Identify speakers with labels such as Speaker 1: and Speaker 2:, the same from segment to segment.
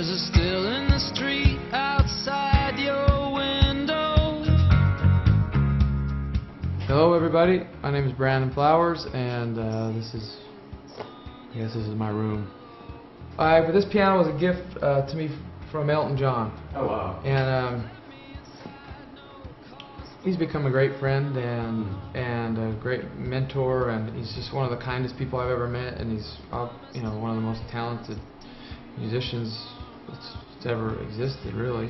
Speaker 1: cars are still in the street outside your window.
Speaker 2: Hello everybody, my name is Brandon Flowers, and I guess this is my room. But this piano was a gift to me from Elton John.
Speaker 3: Oh wow.
Speaker 2: And he's become a great friend and a great mentor, and he's just one of the kindest people I've ever met, and he's one of the most talented musicians that's ever existed, really.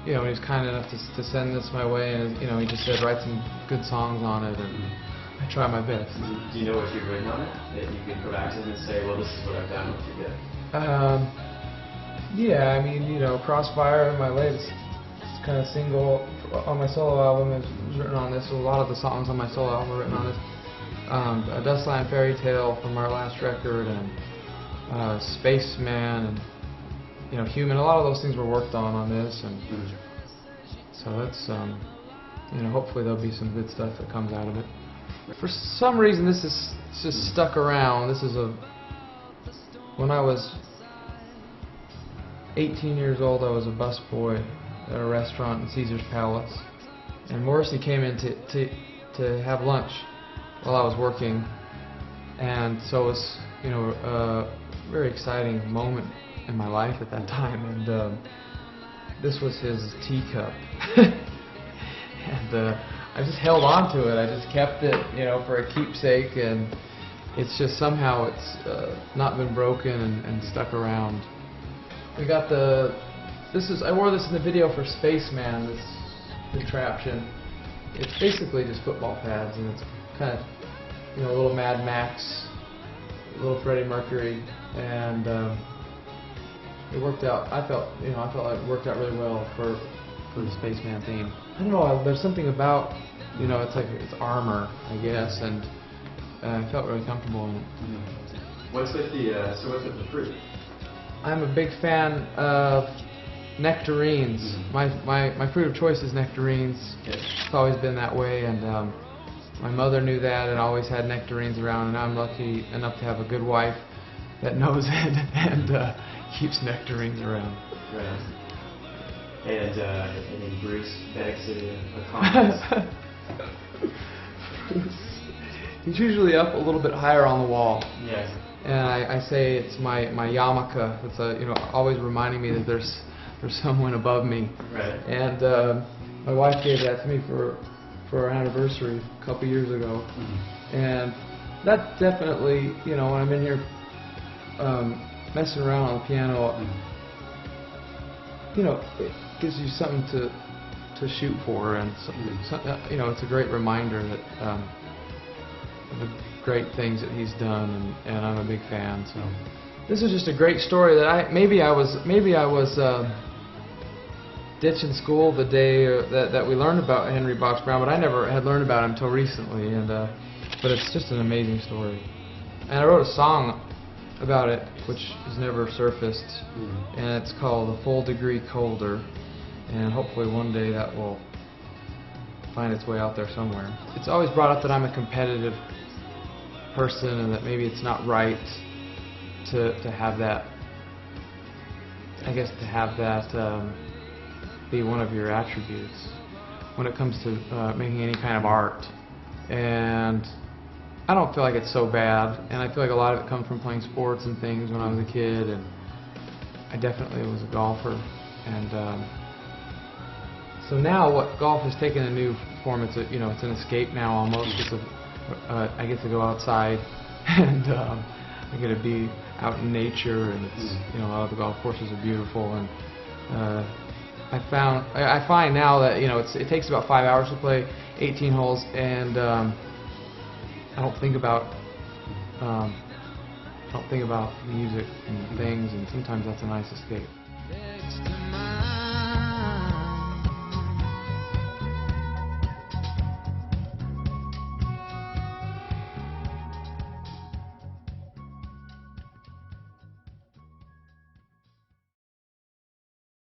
Speaker 2: He was kind enough to send this my way, and he just said write some good songs on it, and I try my best.
Speaker 3: Do you know what you've written on it that you can go back to him and say, well, this is what I've done, what you did?
Speaker 2: Yeah, I mean, Crossfire, my latest kind of single on my solo album, is written on this. So a lot of the songs on my solo album were written on this. A Dustland Fairy Tale from our last record, and Spaceman, and Human. A lot of those things were worked on this, and so that's hopefully there'll be some good stuff that comes out of it. For some reason, this is just stuck around. This is when I was 18 years old, I was a busboy at a restaurant in Caesar's Palace, and Morrissey came in to have lunch while I was working, and so it was a very exciting moment in my life at that time, and this was his teacup, and I just held on to it. I just kept it, for a keepsake, and it's just somehow it's not been broken and stuck around. We got I wore this in the video for Spaceman, this contraption. It's basically just football pads, and it's kind of, a little Mad Max, a little Freddie Mercury, and it worked out. I felt like it worked out really well for the Spaceman theme. I don't know, there's something about, it's armor, I guess, and I felt really comfortable in it.
Speaker 3: What's with the fruit?
Speaker 2: I'm a big fan of nectarines. My fruit of choice is nectarines. It's always been that way, and my mother knew that and always had nectarines around, and I'm lucky enough to have a good wife that knows it and keeps nectarines around.
Speaker 3: Right. And Bruce begs a comment.
Speaker 2: He's usually up a little bit higher on the wall.
Speaker 3: Yeah.
Speaker 2: And I say it's my yarmulke. It's always reminding me that there's someone above me.
Speaker 3: Right.
Speaker 2: And my wife gave that to me for our anniversary a couple years ago. And that definitely, when I'm in here messing around on the piano, it gives you something to shoot for, and it's a great reminder that of the great things that he's done, and I'm a big fan. So this is just a great story that maybe I was ditching school the day that we learned about Henry Box Brown, but I never had learned about him until recently, and but it's just an amazing story. And I wrote a song about it, which has never surfaced, and it's called "A Full Degree Colder," and hopefully one day that will find its way out there somewhere. It's always brought up that I'm a competitive person, and that maybe it's not right to have that, I guess, to have that be one of your attributes when it comes to making any kind of art. And I don't feel like it's so bad, and I feel like a lot of it comes from playing sports and things when I was a kid, and I definitely was a golfer. And so now golf has taken a new form. It's an escape now almost. I get to go outside, and I get to be out in nature, and it's a lot of the golf courses are beautiful, and I find now that it takes about 5 hours to play 18 holes, and I don't think about music and things, and sometimes that's a nice escape.
Speaker 1: Next to mine.